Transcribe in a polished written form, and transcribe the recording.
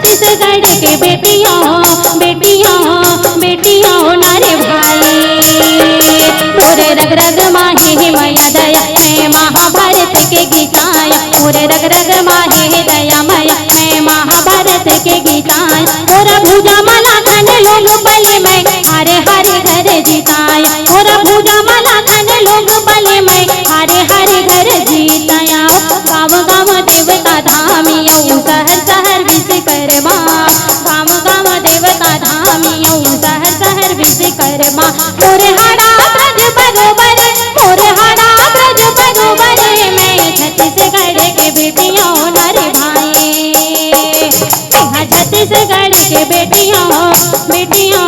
छत्तीसगढ़ के बेटियों बेटियों बेटियों नारे भाई मोरे रग रग माहे मैया दया मैं महाभारत के गीताया मोरे रग रग माहे दया मैया मैं महाभारत के गीताया मोरा भूजा माला तन लोग बले में हरे हरे घर जीताया मोरा भूजा माला तन लोग बले में हरे हरे घर जीताया गाँव गाँव देवता धामियों शहर शहर विश्वकर्मा गाँव गाँव देवता धामियों शहर शहर विश्वकर्मा मोरे हरा ब्रज बरोबर मोरे हरा ब्रज बरोबर मैं छत्तीसगढ़ के बेटियों नारे भाई छत्तीसगढ़ के बेटियों बेटियों